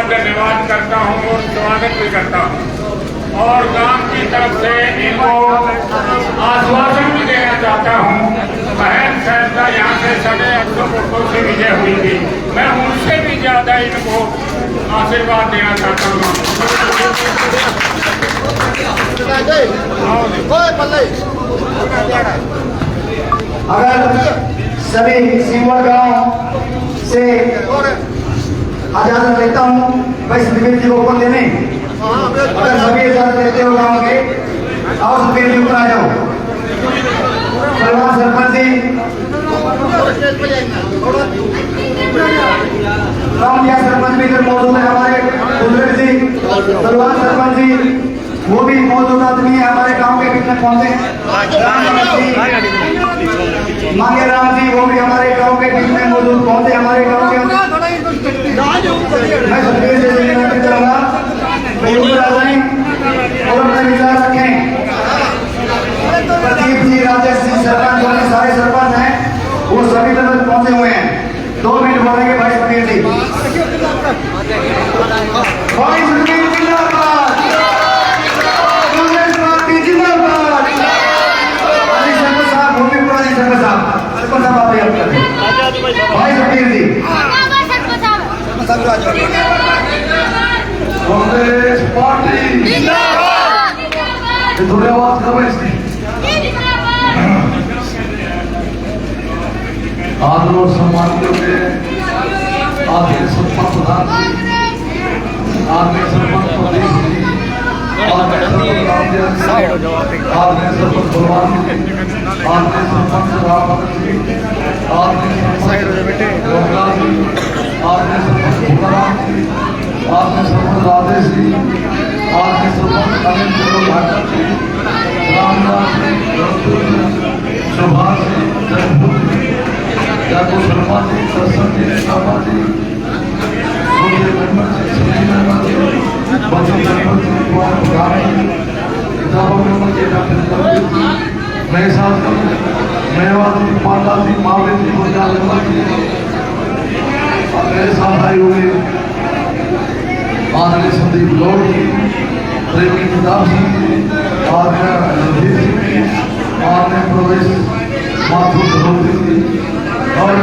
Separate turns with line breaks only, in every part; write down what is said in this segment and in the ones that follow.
धन्यवाद करता हूँ और स्वागत भी करता हूँ और गांव की तरफ से इनको आश्वासन भी देना चाहता हूँ। बहन साहब यहाँ से 850 वोटों से विजय हुई थी, मैं उनसे भी ज्यादा इनको आशीर्वाद देना चाहता हूँ।
अगर सभी सीवर गांव से इजाजत लेता हूँ भाई सतबीर जी को ऊपर देने, अगर सभी इजाजत लेते हो गांव के, आओ सतबीर जी ऊपर आ जाओ। पहलवान सरपंच जी, गांव के सरपंच भी इधर मौजूद है हमारे बुजुर्ग जी, पहलवान सरपंच जी वो भी मौजूद आदमी है हमारे गांव के बीच में पहुंचे हैं। मांगे राम जी वो भी हमारे गांव के बीच में मौजूद पहुंचे हमारे गांव के अंदर। मैं सतबीर जी से विनती करूंगा ऊपर आ जाएं और अपना विचार रखें। प्रदीप जी, राजेश जी, सरपंच वाले सारे सरपंच हैं वो सभी तरफ पहुंचे हुए हैं। 2 मिनट बोलेंगे भाई सतबीर जी। भाई सतबीर जिंदाबाद, कांग्रेस पार्टी जिंदाबाद। अली सरपंच साहब, भूमिपुरा जी सरपंच साहब, सरपंच साहब आप याद करें भाई सतबीर जी।
कांग्रेस पार्टी जिंदाबाद। थोड़ी आवाज करो इसकी। आदर और सम्मान के आदरणीय सरपंच प्रधान जी, आदरणीय सरपंच प्रदेश जी, आदरणीय सरपंच भगवान जी, आदरणीय सरपंच रामभद्र जी, आदरणीय सरपंच गोपाल जी, आदरणीय सरपंच भूराम जी, आदरणीय सरपंच राधेश जी, आदरणीय सरपंच अनिल भाटा जी, रामदास जी, सुभाष जी, जयपुर जी, यादव शर्मा जी, दर्शन जी, शर्मा जी, सूर्य मेहमद जी, सुनील मेहमद जी, बच्चन मेहमद जी, कुमार प्रधान जी, किताबों मेहमद जी, डॉक्टर कबीर जी, महेशास जी, मेहवा जी, पांडा जी, मावे जी, गुरजाल मेहमद जी, मेरे साथ आए हुए आदरणीय संदीप गौड़ जी, प्रेमी प्रताप सिंह जी, आदरणीय रणधीर सिंह जी, आदरणीय प्रवेश माथुर धरोती जी और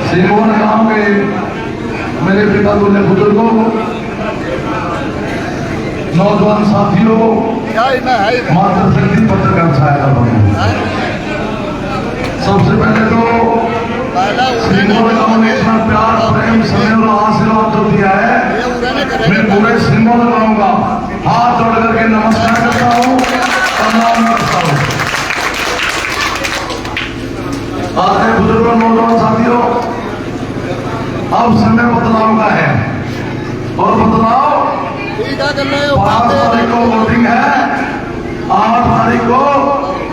सिंगोन गांव के मेरे पिता तुल्य बुजुर्गों, नौजवान साथियों, मातृशक्ति पत्रकार छाया। सबसे पहले तो सिंगोन गांव ने इतना प्यार, प्रेम, स्नेह और आशीर्वाद जो दिया है, मैं पूरे सिंगोन गांव का हाथ जोड़ करके नमस्कार करता हूँ, प्रणाम करता हूँ। आदरणीय बुजुर्गों, नौजवान साथियों, अब समय बदलाव का है और बदलाव 5 तारीख को वोटिंग है। 8 तारीख को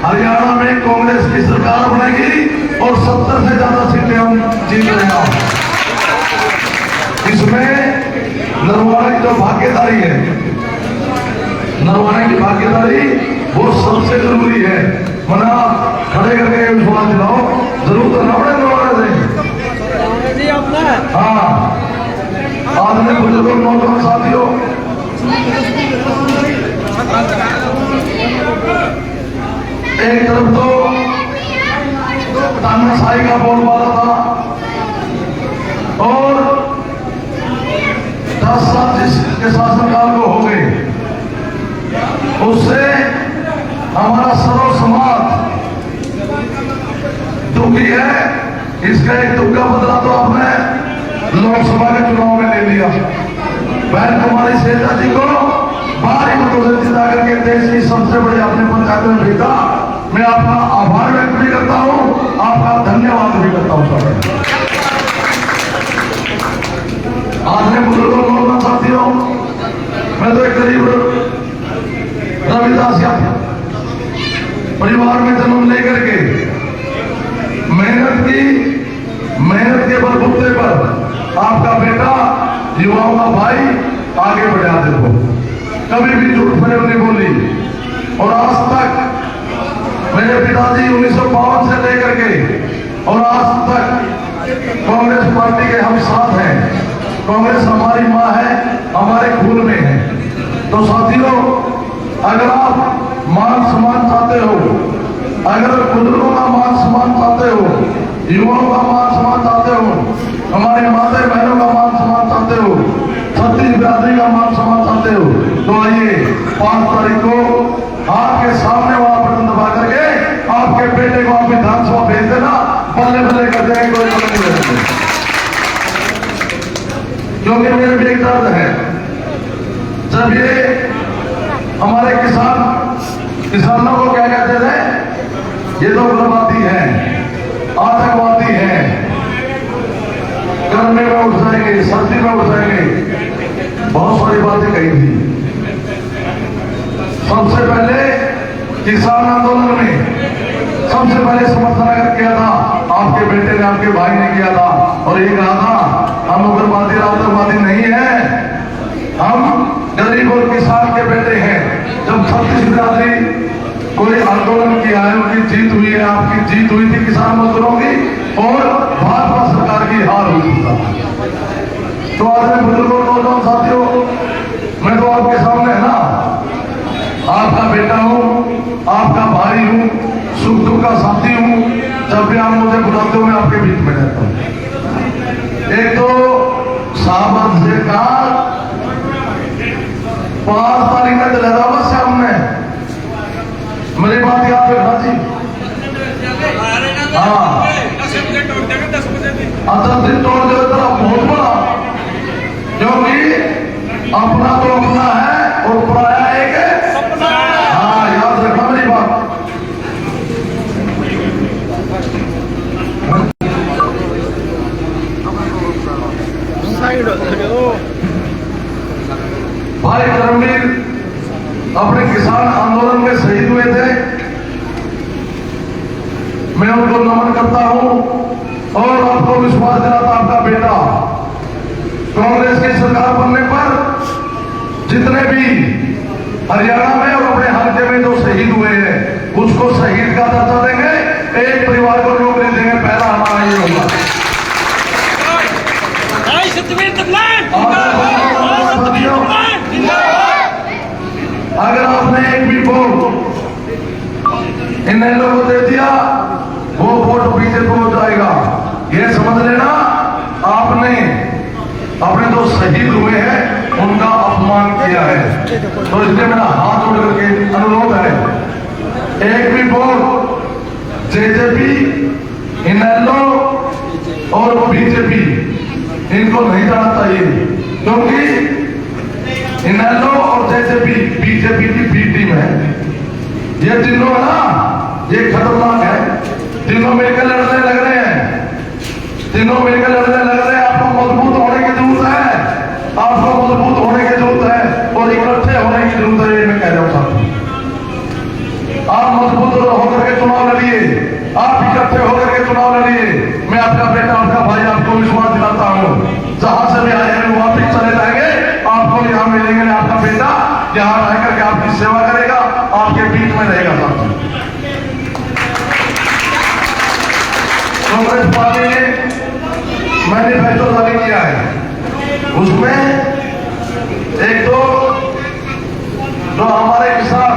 हरियाणा में कांग्रेस की सरकार बनेगी और 70 से ज्यादा सीटें हम जीत रहे हैं। इसमें नरवाना की जो भागीदारी है, नरवाना की भागीदारी वो सबसे जरूरी है। मना खड़े करके विश्वास दिलाओ, जरूर तो नवड़े नरवाना से। हाँ, आदरणीय बुजुर्गों, नौजवान साथियों, एक तरफ तो तानाशाही का बोलबाला था और 10 साल जिसके शासनकाल को हो गए, उससे हमारा सर्व समाज दुखी है। इसका एक दुख का बदला तो आपने लोकसभा के चुनाव में ले लिया। बहन कुमारी सेठा जी को भारी मतों से जिता करके देश की सबसे बड़ी अपने पंचायत में भेजा। मैं आपका आभार व्यक्त भी करता हूँ, आपका धन्यवाद भी करता हूँ। आदरणीय बुजुर्गों, नौजवान साथियों, मैं तो एक गरीब रविदास परिवार में जन्म लेकर के मेहनत के बलबूते पर आपका बेटा, युवाओं का भाई आगे बढ़ा देखो, कभी भी झूठ फरेब नहीं बोली। और आज तक मेरे पिताजी 1952 से लेकर के और आज तक कांग्रेस पार्टी के हम साथ हैं। कांग्रेस हमारी माँ है, हमारे खून में है। तो साथियों, अगर आप मान सम्मान चाहते हो, अगर बुजुर्गों का मान सम्मान चाहते हो, युवाओं का मान सम्मान चाहते हो, हमारे माता बहनों का मान सम्मान चाहते हो, छत्तीस बिरादरी का मान सम्मान चाहते हो, तो आइए 5 तारीख को आपके सामने वहां बटन दबा करके आपके बेटे को आप विधानसभा भेज देना, बल्ले बल्ले कर देंगे, कोई बल्ले नहीं करेंगे। क्योंकि मेरे भी एक दर्द है, जब ये हमारे किसानों को क्या कहते थे, ये तो उग्रवादी है, आतंकवादी है, गर्मी में उठ जाएंगे, सर्दी में उठ जाएंगे, बहुत सारी बातें कही थी। सबसे पहले किसान आंदोलन में सबसे पहले समर्थन अगर किया था, आपके बेटे ने, आपके भाई ने किया था, और ये कहा था हम उग्रवादी आतंकवादी नहीं है, हम गरीब और किसान के बेटे हैं। जब छत्तीस बिरादरी कोई आंदोलन किया है, उनकी जीत हुई है, आपकी जीत हुई थी किसान मजदूरों की, और भाजपा सरकार की हार हुई थी। तो आज मैं बुजुर्गों नौजवान साथियों, मैं तो आपके सामने है ना, आपका बेटा हूं, आपका भाई हूं, सुख दुख का साथी हूं। जब भी आप मुझे बुलाते हो मैं आपके बीच में रहता हूं। एक तो साहब से कहा 5 तारीख में दलहरावा श्याम में, मेरी बात याद रखना जी। हाँ, 10 दिन तोड़ दे तो बहुत बड़ा, क्योंकि अपना तो अपना है और पराया एक है। हाँ, याद रखना मेरी बात। भाई धर्मवीर अपने किसान आंदोलन में शहीद हुए थे, मैं उनको नमन करता हूं, और आपको विश्वास दिलाता आपका बेटा कांग्रेस की सरकार बनने पर जितने भी हरियाणा में और अपने हल्के में जो शहीद हुए हैं, उसको शहीद का दर्जा देंगे, एक परिवार को नौकरी देंगे, पहला हमारा ये होगा। अगर आपने एक भी वोट इन लोगों को दे दिया, वो वोट बीजेपी को जाएगा। ये समझ लेना, आपने अपने जो शहीद हुए हैं उनका अपमान किया है। तो इसलिए मेरा हाथ जोड़ करके अनुरोध है, एक भी वोट जेजेपी, इनेलो और बीजेपी इनको नहीं जाना चाहिए, क्योंकि इनेलो और जेजेपी बीजेपी की बी टीम है। ये तीनों है ना, ये खतरनाक है। तीनों मिलकर लड़ने लग रहे हैं, तीनों मिलकर लड़ने लग रहे हैं। आपको मजबूत होने की जरूरत है, आपको मजबूत होने की जरूरत है, और इकट्ठे होने की जरूरत है। ये मैं कह रहा हूं साहब, आप मजबूत होकर के चुनाव लड़िए, आप इकट्ठे होकर के चुनाव लड़िए। मैं आपका बेटा, आपका भाई, आपको विश्वास दिलाता हूं, जहां से भी आए हैं वापिस चले जाएंगे, आपको यहाँ मिलेंगे। आपका बेटा यहाँ रह करके आपकी सेवा करेगा, आपके बीच में रहेगा। साहब, कांग्रेस पार्टी ने मैनिफेस्टो जारी किया है, उसमें एक तो जो हमारे किसान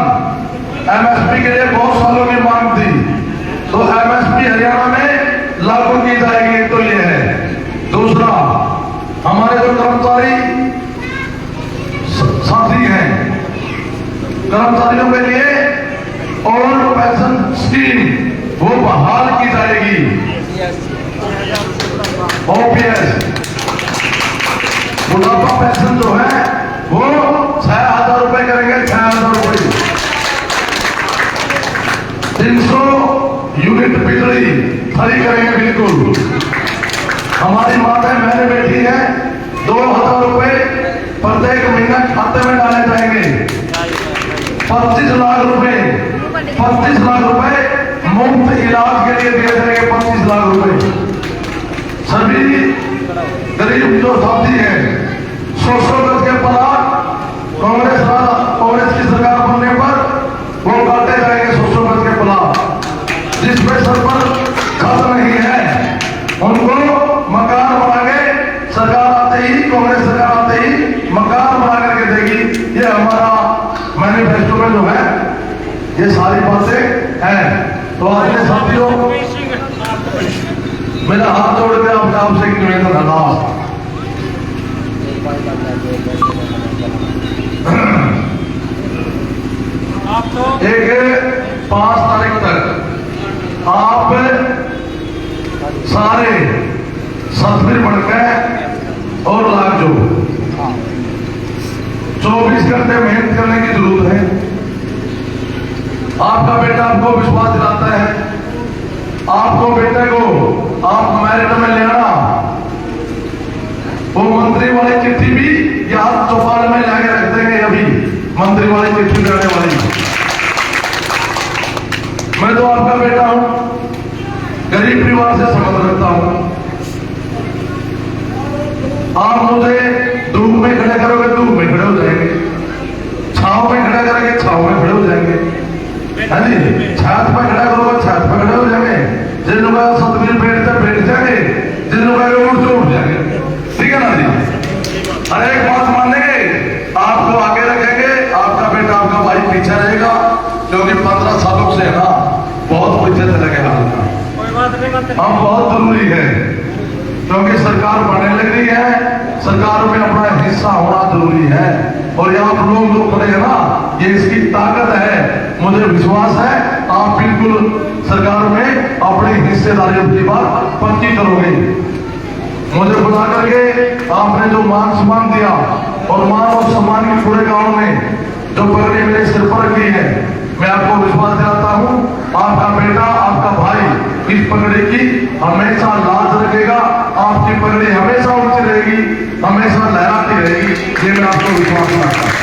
एमएसपी के लिए बहुत सालों की मांग थी, तो एमएसपी हरियाणा में लागू की जाएगी, तो ये है। दूसरा, हमारे जो कर्मचारी साथी हैं, कर्मचारियों के लिए ओल्ड पेंशन स्कीम वो बहाल की जाएगी, ओपीएस। बुढ़ापा पेंशन जो है वो 6,000 रुपए करेंगे, 6,000 रुपए। 300 यूनिट बिजली फ्री करेंगे बिल्कुल। हमारी माताएं बहनें बैठी हैं, 2,000 रुपए प्रत्येक महीना खाते में डाले जाएंगे। 25 लाख रुपए, 25 लाख रुपए मुफ्त इलाज के लिए दिए जाएंगे। 25 लाख रुपए सभी गरीब जो साथी हैं, 100 गज के प्लाट कांग्रेस की सरकार बनने पर वो काटे जाएंगे। 100 गज के प्लाट जिसमें सरपंच खर्च नहीं है, उनको मकान बनाएंगे। सरकार आते ही कांग्रेस मैनिफेस्टो में जो है ये सारी बातें हैं। तो आपने साथियों मेरा हाथ जोड़ के आपसे एक निवेदन है लास्ट। एक 5 तारीख तक आप सारे सतबीर बनकर और लाग जो 24 घंटे मेहनत करने की जरूरत है। आपका बेटा आपको विश्वास दिलाता है, आपको बेटे को आप मेरिट में ले आना। वो मंत्री वाली चिट्ठी भी यहाँ चौपाल में लाके रख देंगे, अभी मंत्री वाली चिट्ठी देने वाली। मैं तो आपका बेटा हूं, गरीब परिवार से संबंध रखता हूं। आप मुझे धूप में खड़े करोगे, धूप में खड़े हो जाएंगे, छांव में खड़ा करेंगे, छांव में खड़े हो जाएंगे। हाँ जी, छात पर खड़ा करोगे, छात पर खड़े हो जाएंगे। जिन लोगों का सतबीर बैठ जाएंगे, जिन लोगों का उठ उठ जाएंगे। ठीक है ना जी? हर एक बात मानेंगे, आपको आगे रखेंगे, आपका बेटा आपका भाई पीछे रहेगा, क्योंकि 15 सालों से है ना बहुत पीछे चले गए हाल का। हम बहुत जरूरी है, क्योंकि सरकार बढ़ने लग रही है, सरकार में अपना हिस्सा होना जरूरी है। और यहाँ पर लोग जो खड़े हैं ना, ये इसकी ताकत है। मुझे विश्वास है आप बिल्कुल सरकार में अपनी हिस्सेदारी की बात पक्की करोगे। मुझे बुला करके आपने जो मान सम्मान दिया, और मान और सम्मान के पूरे गांव में जो पगड़ी मेरे सिर पर रखी है, मैं आपको विश्वास दिलाता हूं आपका बेटा, आपका भाई इस पगड़ी की हमेशा लाज रखेगा। आपकी पगड़ी हमेशा ऊंची रहेगी, हमेशा लहराती रहेगी, ये मैं आपको विश्वास दिलाता हूं।